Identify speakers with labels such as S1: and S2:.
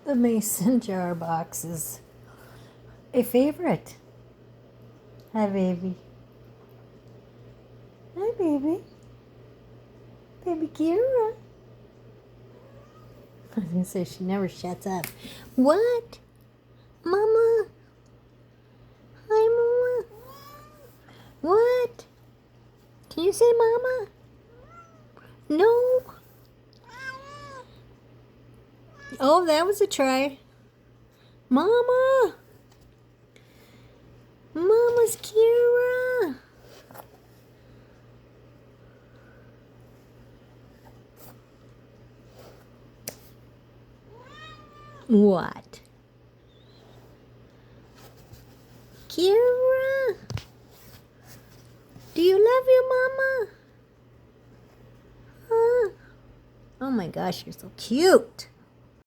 S1: The mason jar box is a favorite. Hi, baby. Hi, baby. Baby Kira. I was going to say, she never shuts up. What? Mama? Hi, Mama. What? Can you say Mama? No. Oh, that was a try. Mama. Mama's Kira. What? Kira? Do you love your mama? Huh? Oh my gosh, you're so cute.